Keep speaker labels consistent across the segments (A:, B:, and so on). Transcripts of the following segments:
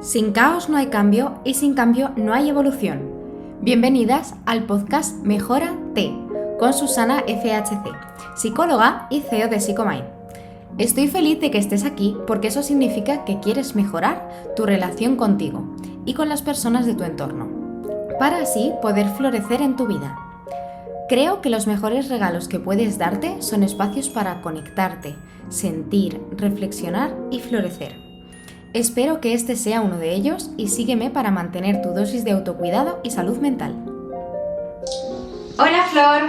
A: Sin caos no hay cambio y sin cambio no hay evolución. Bienvenidas al podcast Mejórate con Susana FHC, psicóloga y CEO de Psicomind. Estoy feliz de que estés aquí porque eso significa que quieres mejorar tu relación contigo y con las personas de tu entorno, para así poder florecer en tu vida. Creo que los mejores regalos que puedes darte son espacios para conectarte, sentir, reflexionar y florecer. Espero que este sea uno de ellos y sígueme para mantener tu dosis de autocuidado y salud mental.
B: Hola Flor,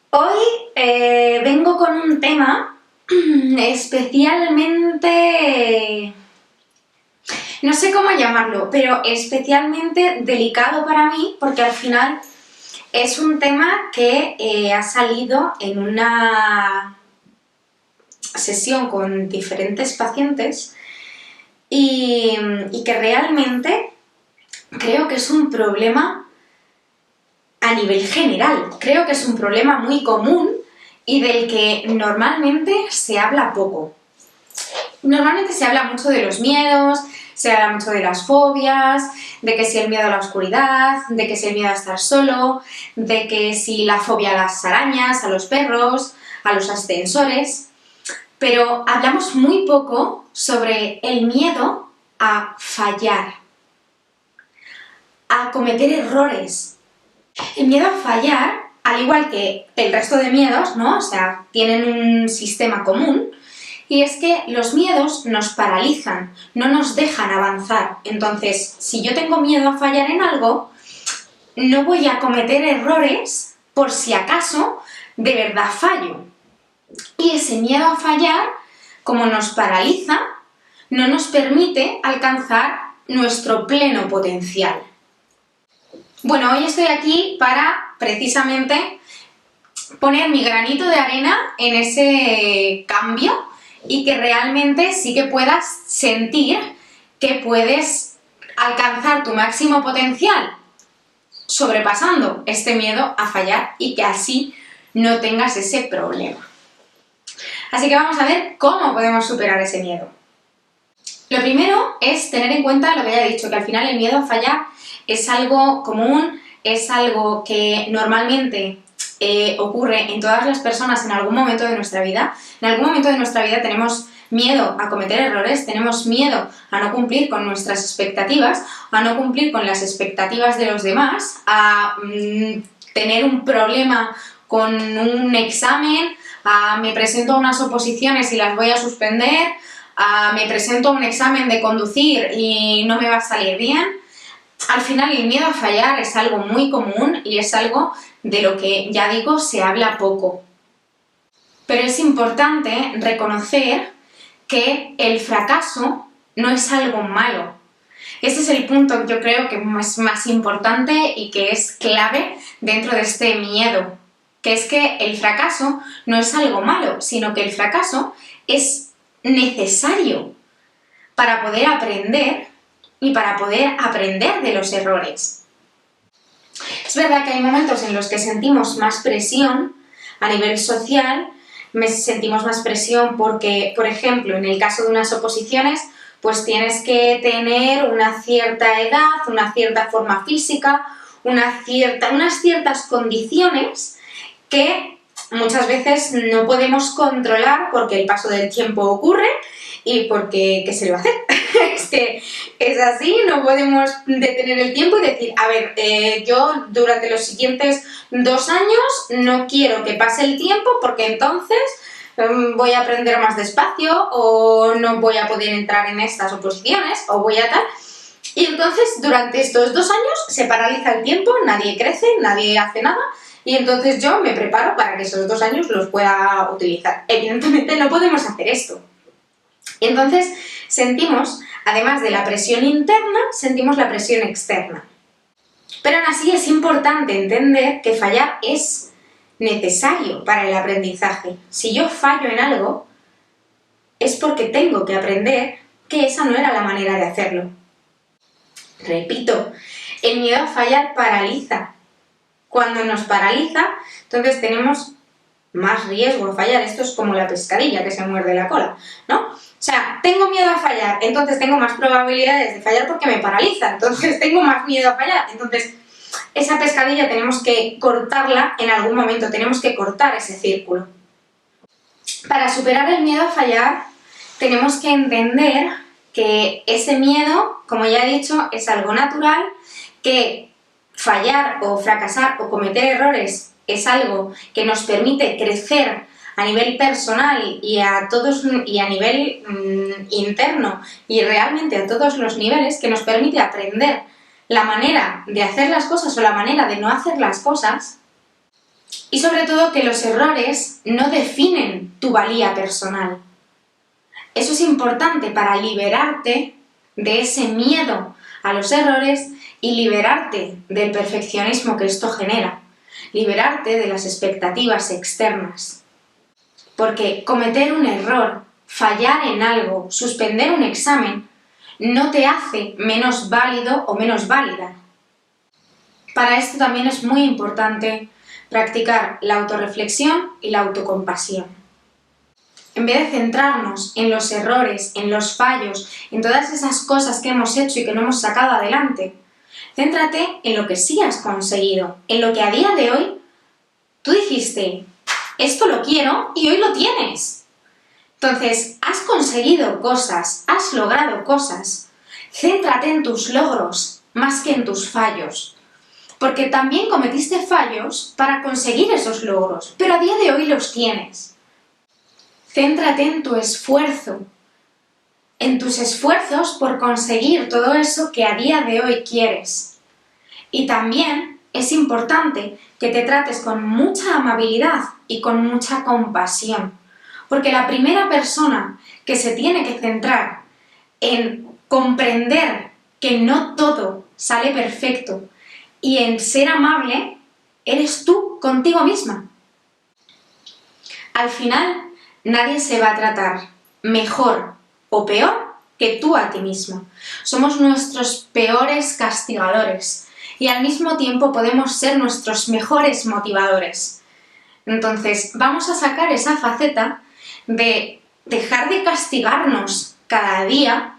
B: hoy vengo con un tema especialmente, no sé cómo llamarlo, pero especialmente delicado para mí porque al final es un tema que ha salido en una sesión con diferentes pacientes y que realmente creo que es un problema a nivel general. Creo que es un problema muy común y del que normalmente se habla poco. Normalmente se habla mucho de los miedos, se habla mucho de las fobias, de que si el miedo a la oscuridad, de que si el miedo a estar solo, de que si la fobia a las arañas, a los perros, a los ascensores. Pero hablamos muy poco sobre el miedo a fallar, a cometer errores. El miedo a fallar, al igual que el resto de miedos, ¿no? O sea, tienen un sistema común, y es que los miedos nos paralizan, no nos dejan avanzar. Entonces, si yo tengo miedo a fallar en algo, no voy a cometer errores por si acaso de verdad fallo. Y ese miedo a fallar, como nos paraliza, no nos permite alcanzar nuestro pleno potencial. Bueno, hoy estoy aquí para precisamente poner mi granito de arena en ese cambio y que realmente sí que puedas sentir que puedes alcanzar tu máximo potencial sobrepasando este miedo a fallar y que así no tengas ese problema. Así que vamos a ver cómo podemos superar ese miedo. Lo primero es tener en cuenta lo que ya he dicho, que al final el miedo a fallar es algo común, es algo que normalmente ocurre en todas las personas en algún momento de nuestra vida. En algún momento de nuestra vida tenemos miedo a cometer errores, tenemos miedo a no cumplir con nuestras expectativas, a no cumplir con las expectativas de los demás, a tener un problema con un examen, me presento a unas oposiciones y las voy a suspender, me presento a un examen de conducir y no me va a salir bien. Al final el miedo a fallar es algo muy común y es algo de lo que, ya digo, se habla poco. Pero es importante reconocer que el fracaso no es algo malo. Ese es el punto que yo creo que es más importante y que es clave dentro de este miedo, que es que el fracaso no es algo malo, sino que el fracaso es necesario para poder aprender y para poder aprender de los errores. Es verdad que hay momentos en los que sentimos más presión a nivel social, sentimos más presión porque, por ejemplo, en el caso de unas oposiciones, pues tienes que tener una cierta edad, una cierta forma física, unas ciertas condiciones que muchas veces no podemos controlar porque el paso del tiempo ocurre y porque, ¿qué se le va a hacer? Es que es así, no podemos detener el tiempo y decir, a ver, yo durante los siguientes 2 años no quiero que pase el tiempo porque entonces voy a aprender más despacio o no voy a poder entrar en estas oposiciones o voy a tal. Y entonces durante estos 2 años se paraliza el tiempo, nadie crece, nadie hace nada. Y entonces yo me preparo para que esos 2 años los pueda utilizar. Evidentemente no podemos hacer esto. Y entonces sentimos, además de la presión interna, sentimos la presión externa. Pero aún así es importante entender que fallar es necesario para el aprendizaje. Si yo fallo en algo, es porque tengo que aprender que esa no era la manera de hacerlo. Repito, el miedo a fallar paraliza. Cuando nos paraliza, entonces tenemos más riesgo a fallar. Esto es como la pescadilla que se muerde la cola, ¿no? O sea, tengo miedo a fallar, entonces tengo más probabilidades de fallar porque me paraliza, entonces tengo más miedo a fallar. Entonces, esa pescadilla tenemos que cortarla en algún momento, tenemos que cortar ese círculo. Para superar el miedo a fallar, tenemos que entender que ese miedo, como ya he dicho, es algo natural, que fallar o fracasar o cometer errores es algo que nos permite crecer a nivel personal y a nivel interno y realmente a todos los niveles, que nos permite aprender la manera de hacer las cosas o la manera de no hacer las cosas, y sobre todo que los errores no definen tu valía personal. Eso es importante para liberarte de ese miedo a los errores y liberarte del perfeccionismo que esto genera, liberarte de las expectativas externas. Porque cometer un error, fallar en algo, suspender un examen, no te hace menos válido o menos válida. Para esto también es muy importante practicar la autorreflexión y la autocompasión. En vez de centrarnos en los errores, en los fallos, en todas esas cosas que hemos hecho y que no hemos sacado adelante, céntrate en lo que sí has conseguido, en lo que a día de hoy tú dijiste, esto lo quiero y hoy lo tienes. Entonces, has conseguido cosas, has logrado cosas. Céntrate en tus logros más que en tus fallos. Porque también cometiste fallos para conseguir esos logros, pero a día de hoy los tienes. Céntrate en tu esfuerzo, en tus esfuerzos por conseguir todo eso que a día de hoy quieres. Y también es importante que te trates con mucha amabilidad y con mucha compasión, porque la primera persona que se tiene que centrar en comprender que no todo sale perfecto y en ser amable, eres tú contigo misma. Al final, nadie se va a tratar mejor o peor que tú a ti misma. Somos nuestros peores castigadores y al mismo tiempo podemos ser nuestros mejores motivadores. Entonces, vamos a sacar esa faceta de dejar de castigarnos cada día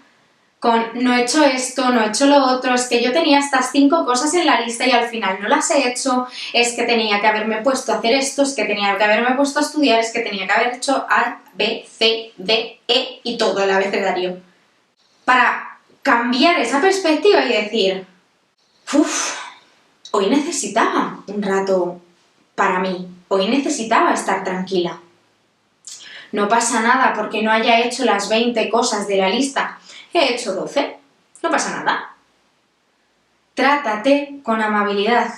B: con no he hecho esto, no he hecho lo otro, es que yo tenía estas 5 cosas en la lista y al final no las he hecho, es que tenía que haberme puesto a hacer esto, es que tenía que haberme puesto a estudiar, es que tenía que haber hecho A, B, C, D, E y todo el abecedario. Para cambiar esa perspectiva y decir, hoy necesitaba un rato para mí, hoy necesitaba estar tranquila. No pasa nada porque no haya hecho las 20 cosas de la lista. He hecho 12, no pasa nada. Trátate con amabilidad,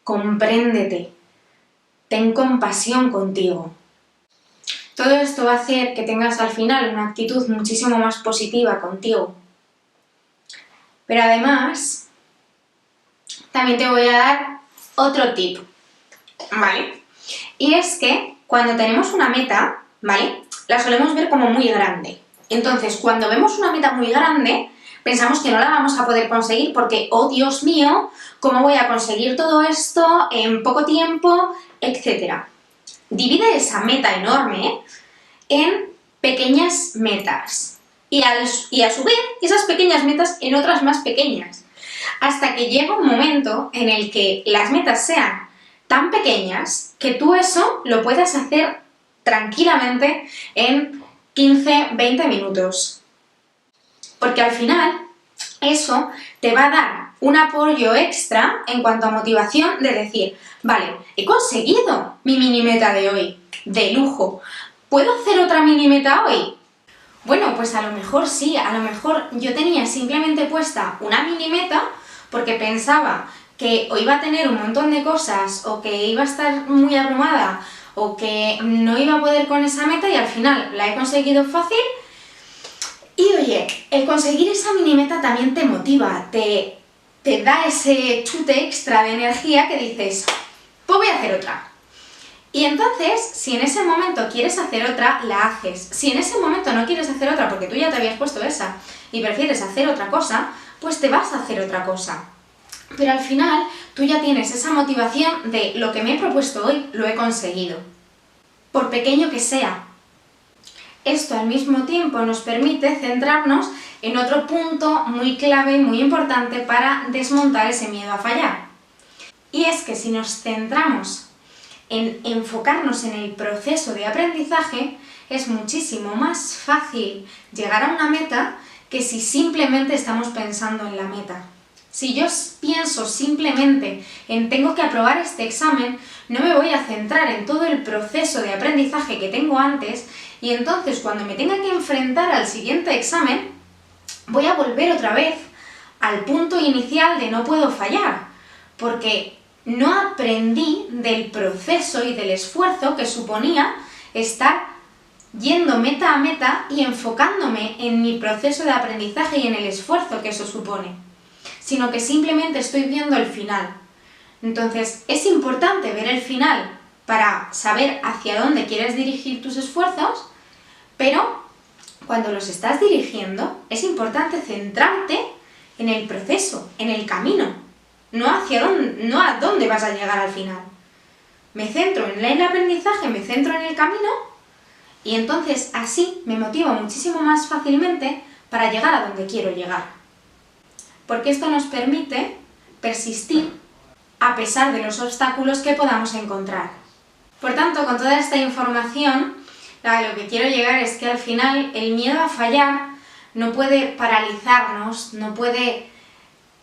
B: compréndete, ten compasión contigo. Todo esto va a hacer que tengas al final una actitud muchísimo más positiva contigo. Pero además, también te voy a dar otro tip, ¿vale? Y es que cuando tenemos una meta, ¿vale? La solemos ver como muy grande. Entonces, cuando vemos una meta muy grande, pensamos que no la vamos a poder conseguir porque, oh Dios mío, ¿cómo voy a conseguir todo esto en poco tiempo? Etcétera. Divide esa meta enorme en pequeñas metas y a su vez esas pequeñas metas en otras más pequeñas, hasta que llega un momento en el que las metas sean tan pequeñas que tú eso lo puedas hacer tranquilamente en 15-20 minutos. Porque al final eso te va a dar un apoyo extra en cuanto a motivación de decir, vale, he conseguido mi mini meta de hoy, de lujo. ¿Puedo hacer otra mini meta hoy? Bueno, pues a lo mejor sí, a lo mejor yo tenía simplemente puesta una mini meta porque pensaba que o iba a tener un montón de cosas o que iba a estar muy abrumada o que no iba a poder con esa meta y al final la he conseguido fácil. Y oye, el conseguir esa mini meta también te motiva, te da ese chute extra de energía que dices, pues voy a hacer otra. Y entonces, si en ese momento quieres hacer otra, la haces. Si en ese momento no quieres hacer otra porque tú ya te habías puesto esa y prefieres hacer otra cosa, pues te vas a hacer otra cosa. Pero al final tú ya tienes esa motivación de lo que me he propuesto hoy, lo he conseguido. por pequeño que sea. Esto al mismo tiempo nos permite centrarnos en otro punto muy clave y muy importante para desmontar ese miedo a fallar. Y es que si nos centramos en enfocarnos en el proceso de aprendizaje, es muchísimo más fácil llegar a una meta que si simplemente estamos pensando en la meta. Si yo pienso simplemente en tengo que aprobar este examen, no me voy a centrar en todo el proceso de aprendizaje que tengo antes, y entonces cuando me tenga que enfrentar al siguiente examen, voy a volver otra vez al punto inicial de no puedo fallar, porque no aprendí del proceso y del esfuerzo que suponía estar yendo meta a meta y enfocándome en mi proceso de aprendizaje y en el esfuerzo que eso supone, sino que simplemente estoy viendo el final. Entonces, es importante ver el final para saber hacia dónde quieres dirigir tus esfuerzos, pero cuando los estás dirigiendo, es importante centrarte en el proceso, en el camino, no a dónde vas a llegar al final. Me centro en el aprendizaje, me centro en el camino, y entonces así me motivo muchísimo más fácilmente para llegar a donde quiero llegar. Porque esto nos permite persistir a pesar de los obstáculos que podamos encontrar. Por tanto, con toda esta información, lo que quiero llegar es que al final el miedo a fallar no puede paralizarnos, no puede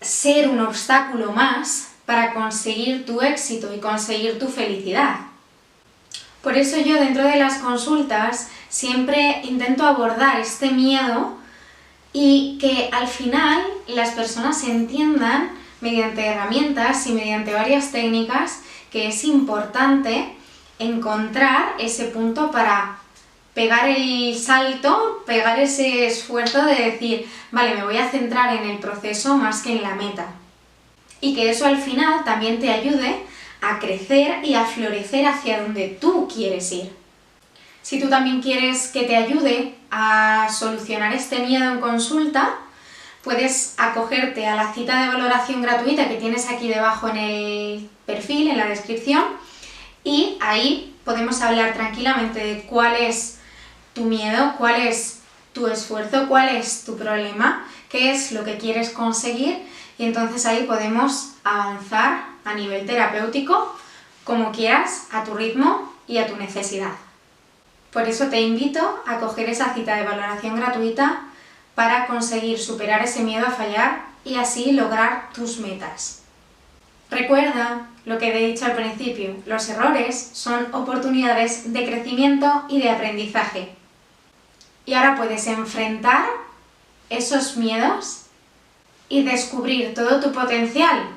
B: ser un obstáculo más para conseguir tu éxito y conseguir tu felicidad. Por eso yo dentro de las consultas siempre intento abordar este miedo y que al final las personas entiendan mediante herramientas y mediante varias técnicas que es importante encontrar ese punto para pegar el salto, pegar ese esfuerzo de decir, vale, me voy a centrar en el proceso más que en la meta. Y que eso al final también te ayude a crecer y a florecer hacia donde tú quieres ir. Si tú también quieres que te ayude a solucionar este miedo en consulta, puedes acogerte a la cita de valoración gratuita que tienes aquí debajo en el perfil, en la descripción, y ahí podemos hablar tranquilamente de cuál es tu miedo, cuál es tu esfuerzo, cuál es tu problema, qué es lo que quieres conseguir, y entonces ahí podemos avanzar a nivel terapéutico como quieras, a tu ritmo y a tu necesidad. Por eso te invito a coger esa cita de valoración gratuita para conseguir superar ese miedo a fallar y así lograr tus metas. Recuerda lo que te he dicho al principio, los errores son oportunidades de crecimiento y de aprendizaje. Y ahora puedes enfrentar esos miedos y descubrir todo tu potencial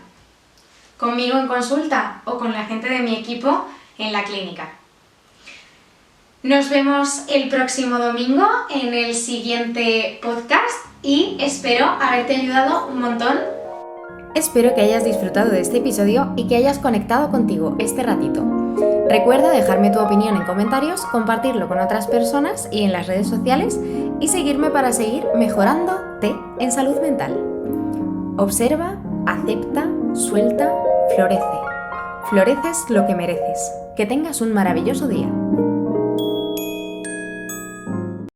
B: conmigo en consulta o con la gente de mi equipo en la clínica. Nos vemos el próximo domingo en el siguiente podcast y espero haberte ayudado un montón.
A: Espero que hayas disfrutado de este episodio y que hayas conectado contigo este ratito. Recuerda dejarme tu opinión en comentarios, compartirlo con otras personas y en las redes sociales y seguirme para seguir mejorándote en salud mental. Observa, acepta, suelta, florece. Floreces lo que mereces. Que tengas un maravilloso día.